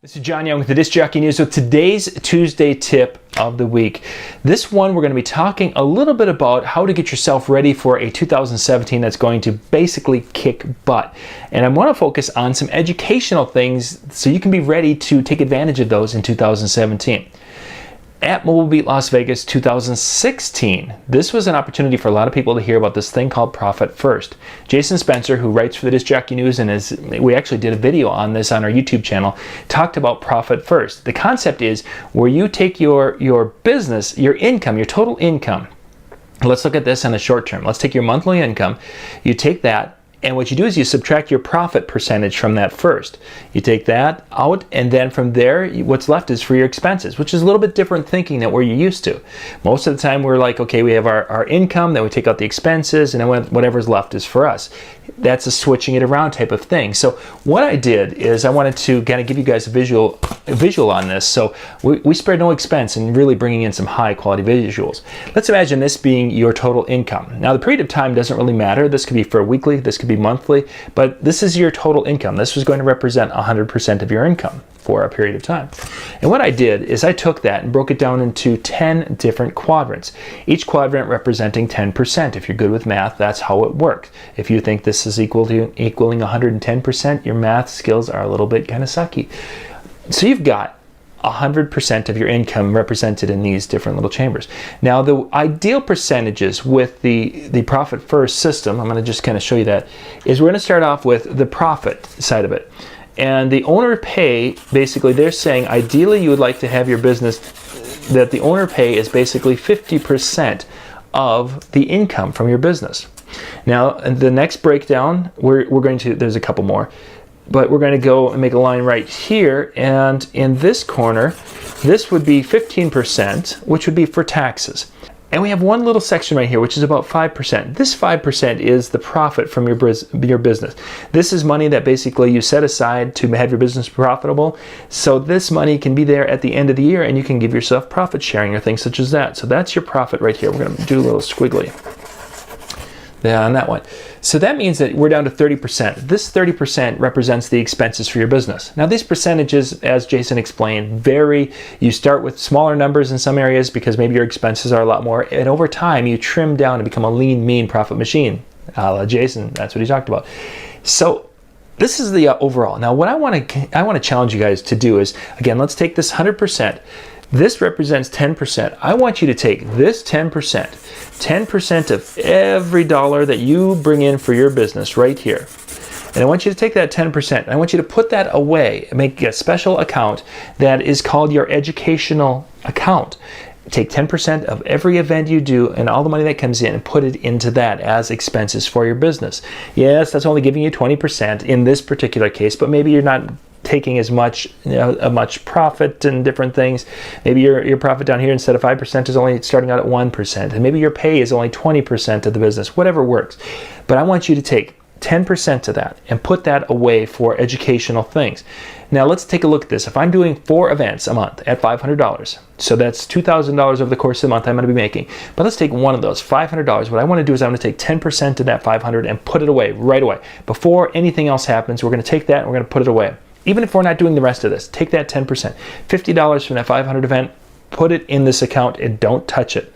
This is John Young with the Disc Jockey News with today's Tuesday tip of the week. This one we're going to be talking a little bit about how to get yourself ready for a 2017 that's going to basically kick butt. And I want to focus on some educational things so you can be ready to take advantage of those in 2017. At Mobile Beat Las Vegas 2016, this was an opportunity for a lot of people to hear about this thing called Profit First. Jason Spencer, who writes for the Disc Jockey News and we actually did a video on this on our YouTube channel, talked about Profit First. The concept is where you take your business, your income, your total income. Let's look at this on the short term. Let's take your monthly income. You take that, and what you do is you subtract your profit percentage from that first. You take that out, and then from there, what's left is for your expenses, which is a little bit different thinking than we're used to. Most of the time, we're like, okay, we have our income, then we take out the expenses, and then whatever's left is for us. That's a switching it around type of thing. So what I did is I wanted to kind of give you guys a visual on this. So we spared no expense in really bringing in some high quality visuals. Let's imagine this being your total income. Now the period of time doesn't really matter. This could be for weekly, this could be monthly, but this is your total income. This was going to represent 100% of your income for a period of time. And what I did is I took that and broke it down into 10 different quadrants, each quadrant representing 10%. If you're good with math, that's how it works. If you think this is equaling 110%, your math skills are a little bit kind of sucky. So you've got 100% of your income represented in these different little chambers. Now the ideal percentages with the Profit First system, I'm going to just kind of show you that, is we're going to start off with the profit side of it. And the owner pay, basically they're saying ideally you would like to have your business that the owner pay is basically 50% of the income from your business. Now the next breakdown, we're going to, there's a couple more, but we're going to go and make a line right here, and in this corner this would be 15%, which would be for taxes. And we have one little section right here which is about 5%. This 5% is the profit from your business. This is money that basically you set aside to have your business profitable. So this money can be there at the end of the year and you can give yourself profit sharing or things such as that. So that's your profit right here. We're going to do a little squiggly there on that one. So that means that we're down to 30%. This 30% represents the expenses for your business. Now these percentages, as Jason explained, vary. You start with smaller numbers in some areas because maybe your expenses are a lot more, and over time you trim down and become a lean, mean profit machine. Jason, that's what he talked about. So this is the overall. Now what I want to challenge you guys to do is, again, let's take this 100%. This represents 10%. I want you to take this 10% of every dollar that you bring in for your business right here. And I want you to take that 10%. I want you to put that away and make a special account that is called your educational account. Take 10% of every event you do and all the money that comes in and put it into that as expenses for your business. Yes, that's only giving you 20% in this particular case, but maybe you're not taking as much, much profit and different things. Maybe your profit down here instead of 5% is only starting out at 1%, and maybe your pay is only 20% of the business, whatever works. But I want you to take 10% of that and put that away for educational things. Now let's take a look at this. If I'm doing 4 events a month at $500, so that's $2,000 over the course of the month I'm going to be making. But let's take one of those, $500. What I want to do is I'm going to take 10% of that $500 and put it away right away. Before anything else happens, we're going to take that and we're going to put it away. Even if we're not doing the rest of this, take that 10%, $50 from that 500 event, put it in this account and don't touch it.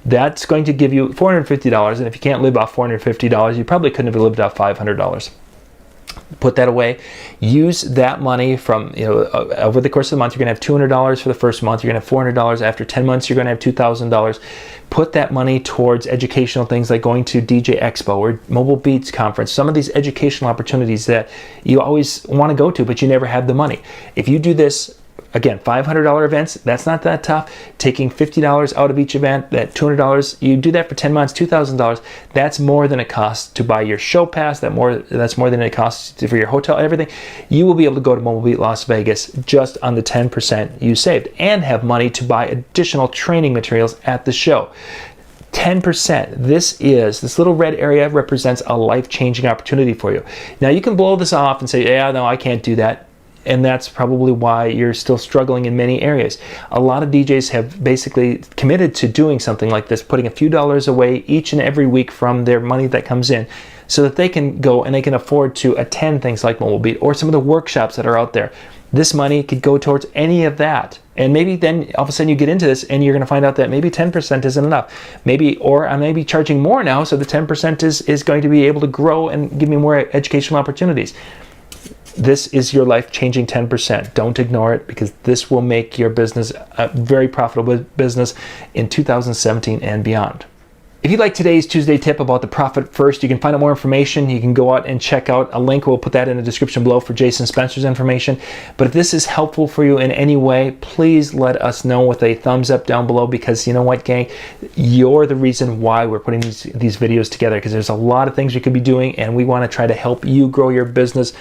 That's going to give you $450, and if you can't live off $450, you probably couldn't have lived off $500. Put that away. Use that money from, over the course of the month, you're going to have $200 for the first month, you're going to have $400. After 10 months, you're going to have $2,000. Put that money towards educational things like going to DJ Expo or Mobile Beats Conference, some of these educational opportunities that you always want to go to, but you never have the money. If you do this, again, $500 events, that's not that tough. Taking $50 out of each event, that $200, you do that for 10 months, $2,000. That's more than it costs to buy your show pass. That's more than it costs for your hotel, everything. You will be able to go to Mobile Beat Las Vegas just on the 10% you saved and have money to buy additional training materials at the show. 10%, this little red area represents a life-changing opportunity for you. Now you can blow this off and say, yeah, no, I can't do that. And that's probably why you're still struggling in many areas. A lot of DJs have basically committed to doing something like this, putting a few dollars away each and every week from their money that comes in so that they can go and they can afford to attend things like Mobile Beat or some of the workshops that are out there. This money could go towards any of that. And maybe then all of a sudden you get into this and you're going to find out that maybe 10% isn't enough. Or I may be charging more now, so the 10% is going to be able to grow and give me more educational opportunities. This is your life-changing 10%. Don't ignore it, because this will make your business a very profitable business in 2017 and beyond. If you like today's Tuesday tip about the profit first, you can find out more information. You can go out and check out a link. We'll put that in the description below for Jason Spencer's information. But if this is helpful for you in any way, please let us know with a thumbs up down below, because you know what, gang? You're the reason why we're putting these videos together, because there's a lot of things you could be doing, and we want to try to help you grow your business.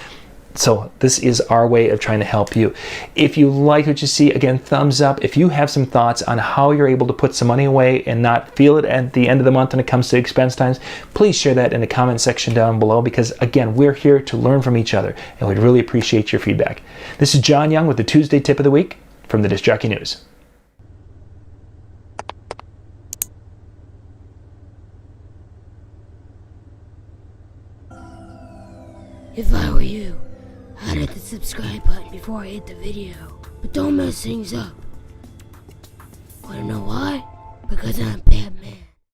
So this is our way of trying to help you. If you like what you see, again, thumbs up. If you have some thoughts on how you're able to put some money away and not feel it at the end of the month when it comes to expense times, please share that in the comment section down below, because again, we're here to learn from each other, and we'd really appreciate your feedback. This is John Young with the Tuesday Tip of the Week from the Disc Jockey News. If I were you, I'd hit the subscribe button before I hit the video. But don't mess things up. Wanna know why? Because I'm Batman.